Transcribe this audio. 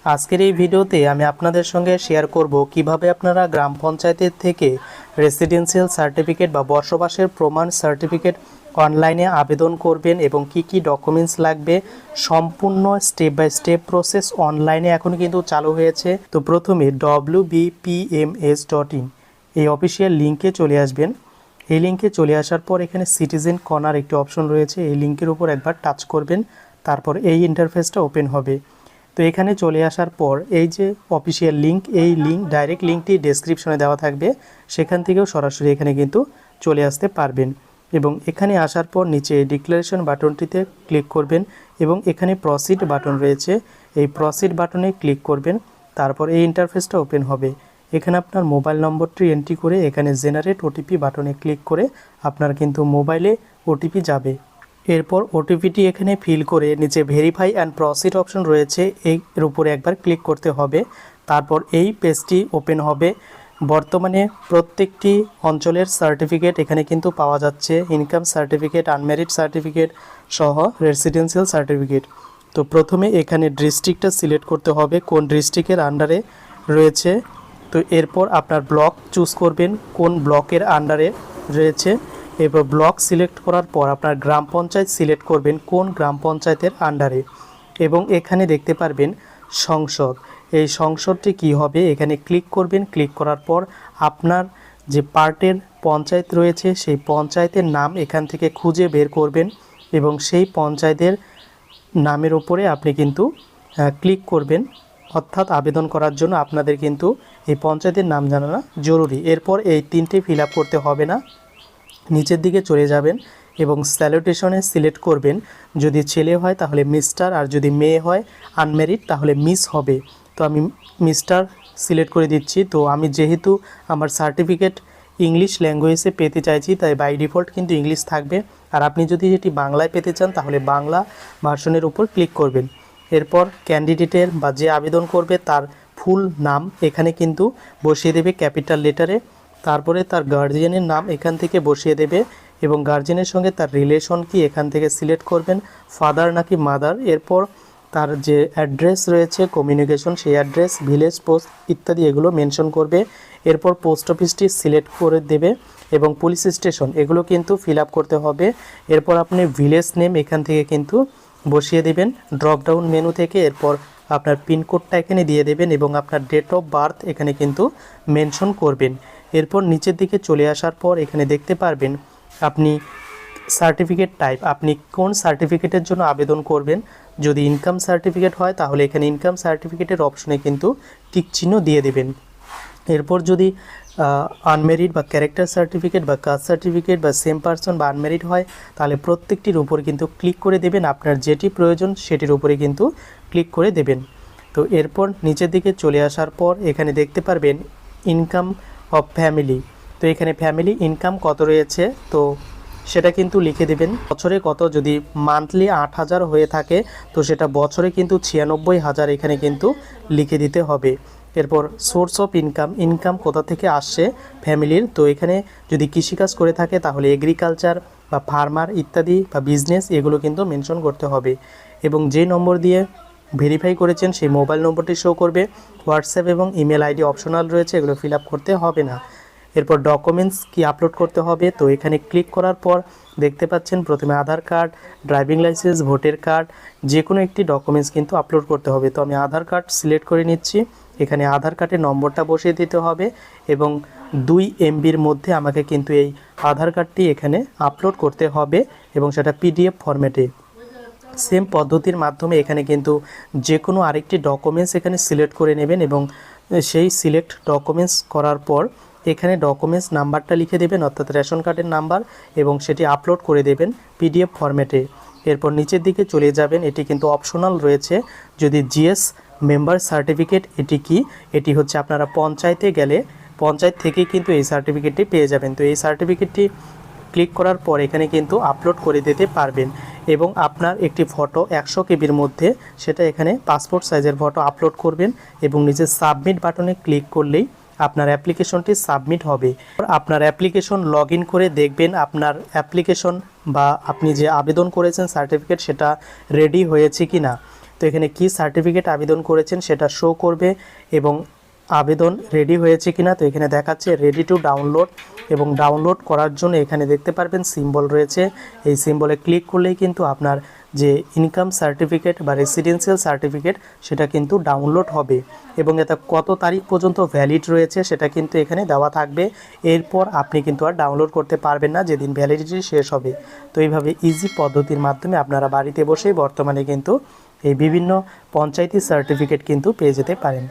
আজকের এই ভিডিওতে আমি আপনাদের সঙ্গে শেয়ার করব কিভাবে আপনারা গ্রাম পঞ্চায়েতের থেকে রেসিডেন্সিয়াল সার্টিফিকেট বা বসবাসের প্রমাণ সার্টিফিকেট অনলাইনে আবেদন করবেন এবং কি কি ডকুমেন্টস লাগবে। সম্পূর্ণ স্টেপ বাই স্টেপ প্রসেস অনলাইনে এখন কিন্তু চালু হয়েছে। তো প্রথমে wbpms.in এই অফিসিয়াল লিঙ্কে চলে আসবেন। এই লিঙ্কে চলে আসার পর এখানে সিটিজেন কর্নার একটি অপশন রয়েছে, এই লিঙ্কের উপর একবার টাচ করবেন, তারপর এই ইন্টারফেসটা ওপেন হবে। তো এখানে চলে আসার পর এই যে অফিসিয়াল লিঙ্ক, এই ডাইরেক্ট লিঙ্কটি ডেসক্রিপশনে দেওয়া থাকবে, সেখান থেকেও সরাসরি এখানে কিন্তু চলে আসতে পারবেন। এবং এখানে আসার পর নিচে ডিক্লারেশন বাটনটিতে ক্লিক করবেন এবং এখানে প্রসিড বাটন রয়েছে, এই প্রসিড বাটনে ক্লিক করবেন। তারপর এই ইন্টারফেসটা ওপেন হবে। এখানে আপনার মোবাইল নম্বরটি এন্ট্রি করে এখানে জেনারেট ওটিপি বাটনে ক্লিক করে আপনার কিন্তু মোবাইলে ওটিপি যাবে। এরপর ওটিপিটি এখানে ফিল করে নিচে ভেরিফাই অ্যান্ড প্রসিড অপশন রয়েছে, এর উপরে একবার ক্লিক করতে হবে। তারপর এই পেজটি ওপেন হবে। বর্তমানে প্রত্যেকটি অঞ্চলের সার্টিফিকেট এখানে কিন্তু পাওয়া যাচ্ছে, ইনকাম সার্টিফিকেট, আনম্যারিড সার্টিফিকেট সহ রেসিডেন্সিয়াল সার্টিফিকেট। তো প্রথমে এখানে ডিস্ট্রিক্টটা সিলেক্ট করতে হবে, কোন ডিস্ট্রিক্টের আন্ডারে রয়েছে। তো এরপর আপনার ব্লক চুজ করবেন, কোন ব্লকের আন্ডারে রয়েছে। এরপর ব্লক সিলেক্ট করার পর আপনার গ্রাম পঞ্চায়েত সিলেক্ট করবেন, কোন গ্রাম পঞ্চায়েতের আন্ডারে। এবং এখানে দেখতে পারবেন সংসদ, এই সংসদটি কি হবে এখানে ক্লিক করবেন। ক্লিক করার পর আপনার যে পার্টের পঞ্চায়েত রয়েছে সেই পঞ্চায়েতের নাম এখান থেকে খুঁজে বের করবেন এবং সেই পঞ্চায়েতের নামের উপরে আপনি কিন্তু ক্লিক করবেন। অর্থাৎ আবেদন করার জন্য আপনাদের কিন্তু এই পঞ্চায়েতের নাম জানা জরুরি। এরপর এই তিনটে ফিল আপ করতে হবে না, নিচের দিকে চলে যাবেন এবং স্যালুটেশনে সিলেক্ট করবেন। যদি ছেলে হয় তাহলে মিস্টার, আর যদি মেয়ে হয় আনম্যারিড তাহলে মিস হবে। তো আমি মিস্টার সিলেক্ট করে দিচ্ছি। তো আমি যেহেতু আমার সার্টিফিকেট ইংলিশ ল্যাঙ্গুয়েজে পেতে চাইছি, তাই বাই ডিফল্ট কিন্তু ইংলিশ থাকবে। আর আপনি যদি এটি বাংলায় পেতে চান তাহলে বাংলা ভার্সনের উপর ক্লিক করবেন। এরপর ক্যান্ডিডেটের বা যে আবেদন করবে তার ফুল নাম এখানে কিন্তু বসিয়ে দেবে ক্যাপিটাল লেটারে। তারপরে তার গার্জিয়ানের নাম এখান থেকে বসিয়ে দেবে এবং গার্জিয়ানের সঙ্গে তার রিলেশন কি এখান থেকে সিলেক্ট করবেন, ফাদার নাকি মাদার। এরপর তার যে অ্যাড্রেস রয়েছে কমিউনিকেশন, সেই অ্যাড্রেস, ভিলেজ, পোস্ট ইত্যাদি এগুলো মেনশন করবে। এরপর পোস্ট অফিসটি সিলেক্ট করে দেবে এবং পুলিশ স্টেশন এগুলো কিন্তু ফিল আপ করতে হবে। এরপর আপনি ভিলেজ নেম এখান থেকে কিন্তু বসিয়ে দেবেন ড্রপডাউন মেনু থেকে। এরপর আপনার পিনকোডটা এখানে দিয়ে দেবেন এবং আপনার ডেট অফ বার্থ এখানে কিন্তু মেনশন করবেন। এরপর নিচের দিকে চলে আসার পর এখানে দেখতে পারবেন আপনি সার্টিফিকেট টাইপ, আপনি কোন সার্টিফিকেটের জন্য আবেদন করবেন। যদি ইনকাম সার্টিফিকেট হয় তাহলে এখানে ইনকাম সার্টিফিকেটের অপশনে কিন্তু টিক চিহ্ন দিয়ে দেবেন। এরপর যদি আনম্যারিড বা ক্যারেক্টার সার্টিফিকেট বা কাস্ট সার্টিফিকেট বা সেম পারসন বা আনম্যারিড হয় তাহলে প্রত্যেকটির উপর কিন্তু ক্লিক করে দেবেন, আপনার যেটি প্রয়োজন সেটির উপরে কিন্তু ক্লিক করে দেবেন। তো এরপর নিচের দিকে চলে আসার পর এখানে দেখতে পারবেন ইনকাম অফ ফ্যামিলি। তো এখানে ফ্যামিলি ইনকাম কত রয়েছে তো সেটা কিন্তু লিখে দেবেন। বছরে কত, যদি মান্থলি 8,000 হয়ে থাকে তো সেটা বছরে কিন্তু 96,000 এখানে কিন্তু লিখে দিতে হবে। এরপর সোর্স অফ ইনকাম, ইনকাম কোথা থেকে আসছে ফ্যামিলির। তো এখানে যদি কৃষিকাজ করে থাকে তাহলে এগ্রিকালচার বা ফার্মার ইত্যাদি বা বিজনেস এগুলো কিন্তু মেনশন করতে হবে। এবং যে নম্বর দিয়ে ভেরিফাই করেছেন সেই মোবাইল নম্বরটি শো করবে। হোয়াটসঅ্যাপ এবং ইমেল আইডি অপশনাল রয়েছে, এগুলো ফিল আপ করতে হবে না। এরপর ডকুমেন্টস কি আপলোড করতে হবে, তো এখানে ক্লিক করার পর দেখতে পাচ্ছেন প্রথমে Aadhaar card, driving licence, voter card, যে কোনো একটি ডকুমেন্টস কিন্তু আপলোড করতে হবে। তো আমি আধার কার্ড সিলেক্ট করে নিচ্ছি। এখানে আধার কার্ডের নম্বরটা বসিয়ে দিতে হবে এবং 2 MBর মধ্যে আমাকে কিন্তু এই আধার কার্ডটি এখানে আপলোড করতে হবে এবং সেটা PDF ফরম্যাটে। সেম পদ্ধতির মাধ্যমে এখানে কিন্তু যে কোনো আরেকটি ডকুমেন্টস এখানে সিলেক্ট করে নেবেন এবং সেই সিলেক্ট ডকুমেন্টস করার পর এখানে ডকুমেন্টস নাম্বারটা লিখে দেবেন, অর্থাৎ রেশন কার্ডের নাম্বার, এবং সেটি আপলোড করে দেবেন PDF ফরম্যাটে। এরপর নিচের দিকে চলে যাবেন, এটি কিন্তু অপশনাল রয়েছে। যদি GS মেম্বার সার্টিফিকেট, এটি কি, এটি হচ্ছে আপনারা পঞ্চায়েতে গেলে পঞ্চায়েত থেকেই কিন্তু এই সার্টিফিকেটটি পেয়ে যাবেন। তো এই সার্টিফিকেটটি ক্লিক করার পর এখানে কিন্তু আপলোড করে দিতে পারবেন এবং আপনার একটি ফটো 100 KBর মধ্যে সেটা এখানে পাসপোর্ট সাইজের ফটো আপলোড করবেন এবং নিচে সাবমিট বাটনে ক্লিক করলেই আপনার অ্যাপ্লিকেশনটি সাবমিট হবে। আপনার অ্যাপ্লিকেশন লগ ইন করে দেখবেন আপনার অ্যাপ্লিকেশন বা আপনি যে আবেদন করেছেন সার্টিফিকেট সেটা রেডি হয়েছে কি না। তো এখানে কি সার্টিফিকেট আবেদন করেছেন সেটা শো করবে এবং আবেদন রেডি হয়েছে কিনা। তো এখানে দেখাচ্ছে রেডি টু ডাউনলোড, এবং ডাউনলোড করার জন্য এখানে দেখতে পারবেন সিম্বল রয়েছে। এই সিম্বলে ক্লিক করলেই কিন্তু আপনার যে ইনকাম সার্টিফিকেট বা রেসিডেন্সিয়াল সার্টিফিকেট সেটা কিন্তু ডাউনলোড হবে, এবং এটা কত তারিখ পর্যন্ত ভ্যালিড রয়েছে সেটা কিন্তু এখানে দেওয়া থাকবে। এরপর আপনি কিন্তু আর ডাউনলোড করতে পারবেন না যেদিন ভ্যালিডিটি শেষ হবে। তো এইভাবে ইজি পদ্ধতির মাধ্যমে আপনারা বাড়িতে বসেই বর্তমানে কিন্তু এই বিভিন্ন পঞ্চায়েতি সার্টিফিকেট কিন্তু পেয়ে যেতে পারেন।